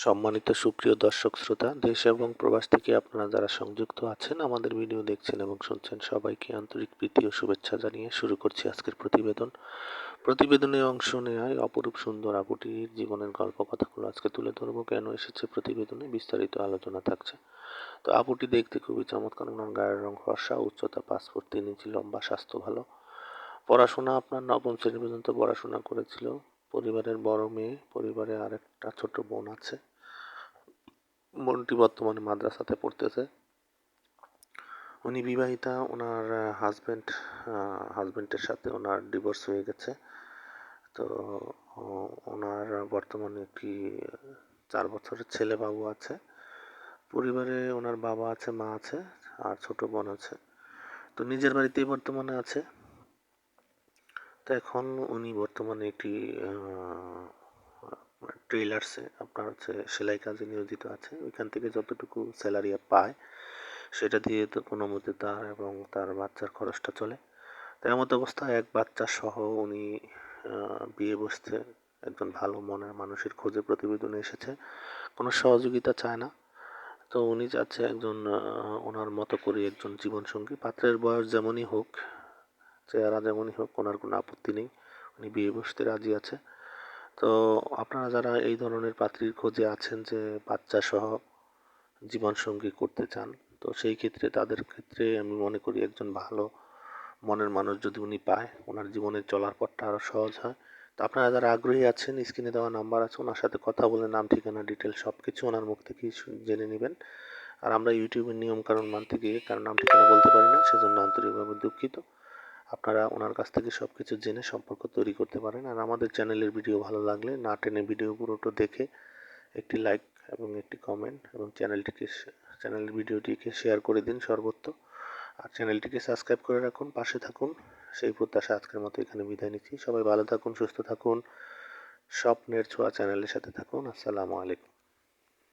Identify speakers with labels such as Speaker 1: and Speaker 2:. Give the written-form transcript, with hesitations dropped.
Speaker 1: সম্মানিত সুপ্রিয় দর্শক শ্রোতা, দেশ এবং প্রবাস থেকে আপনারা যারা সংযুক্ত আছেন, আমাদের ভিডিও দেখছেন এবং শুনছেন, সবাইকে আন্তরিক প্রীতি ও শুভেচ্ছা জানিয়ে শুরু করছি আজকের প্রতিবেদন। প্রতিবেদনে অংশ নেওয়ায় অপরূপ সুন্দর আপুটির জীবনের গল্প কথাগুলো আজকে তুলে ধরবো। কেন এসেছে প্রতিবেদনে বিস্তারিত আলোচনা থাকছে। তো আপুটি দেখতে খুবই চমৎকার, ওনার গায়ের রং ফর্সা, উচ্চতা 5 ফুট 3 ইঞ্চি লম্বা, স্বাস্থ্য ভালো। পড়াশোনা আপনার নবম শ্রেণী পর্যন্ত পড়াশোনা করেছিল। পরিবারের বড় মেয়ে, পরিবারে আরেকটা ছোট বোন আছে। বোনটি বর্তমানে মাদ্রাসাতে পড়তেছে। উনি বিবাহিতা, ওনার হাজবেন্ডের সাথে ওনার ডিভোর্স হয়ে গেছে। তো ওনার বর্তমানে একটি 4 বছরের ছেলে বাবু আছে। পরিবারে ওনার বাবা আছে, মা আছে, আর ছোট বোন আছে। তো নিজের বাড়িতেই বর্তমানে আছে। তো এখন উনি বর্তমানে একটি ট্রেলার্সে আপনার হচ্ছে সেলাই কাজে নিয়োজিত আছে। ওইখান থেকে যতটুকু স্যালারি পায় সেটা দিয়ে তো কোনো মতে তার এবং তার বাচ্চার খরচটা চলে। তো এমত অবস্থায় এক বাচ্চা সহ উনি বিয়ে বসতে একজন ভালো মনের মানুষের খোঁজে প্রতিবেদনে এসেছে। কোনো সহযোগিতা চায় না। তো উনি চাচ্ছে একজন ওনার মতো করে একজন জীবনসঙ্গী। পাত্রের বয়স যেমনই হোক, চেহারা যেমনই হোক, ওনার কোনো আপত্তি নেই। উনি বিয়ে বসতে রাজি আছে। তো আপনারা যারা এই ধরনের পাত্রীর খোঁজে আছেন, যে বাচ্চা সহ জীবনসঙ্গী করতে চান, তো সেই ক্ষেত্রে তাদের ক্ষেত্রে আমি মনে করি একজন ভালো মনের মানুষ যদি উনি পায়, ওনার জীবনের চলার পথটা আরও সহজ হয়। তো আপনারা যারা আগ্রহী আছেন, স্ক্রিনে দেওয়া নাম্বার আছে, ওনার সাথে কথা বলে নাম, ঠিকানা, ডিটেলস সব কিছু ওনার মুখ থেকেই জেনে নেবেন। আর আমরা ইউটিউবের নিয়মকানুন মানতে গিয়ে কারণ নাম ঠিকানা বলতে পারি না, সেজন্য আন্তরিকভাবে দুঃখিত। আপনারা ওনার কাছ থেকে সব কিছু জেনে সম্পর্ক তৈরি করতে পারেন। আর আমাদের চ্যানেলের ভিডিও ভালো লাগলে না টেনে ভিডিও পুরোটা দেখে একটি লাইক এবং একটি কমেন্ট এবং চ্যানেলের ভিডিওটিকে শেয়ার করে দিন সর্বত্র। আর চ্যানেলটিকে সাবস্ক্রাইব করে রাখুন, পাশে থাকুন, সেই প্রত্যাশা আজকের মতো এখানে বিদায় নিচ্ছি। সবাই ভালো থাকুন, সুস্থ থাকুন, স্বপ্নের ছোঁয়া চ্যানেলের সাথে থাকুন। আসসালামু আলাইকুম।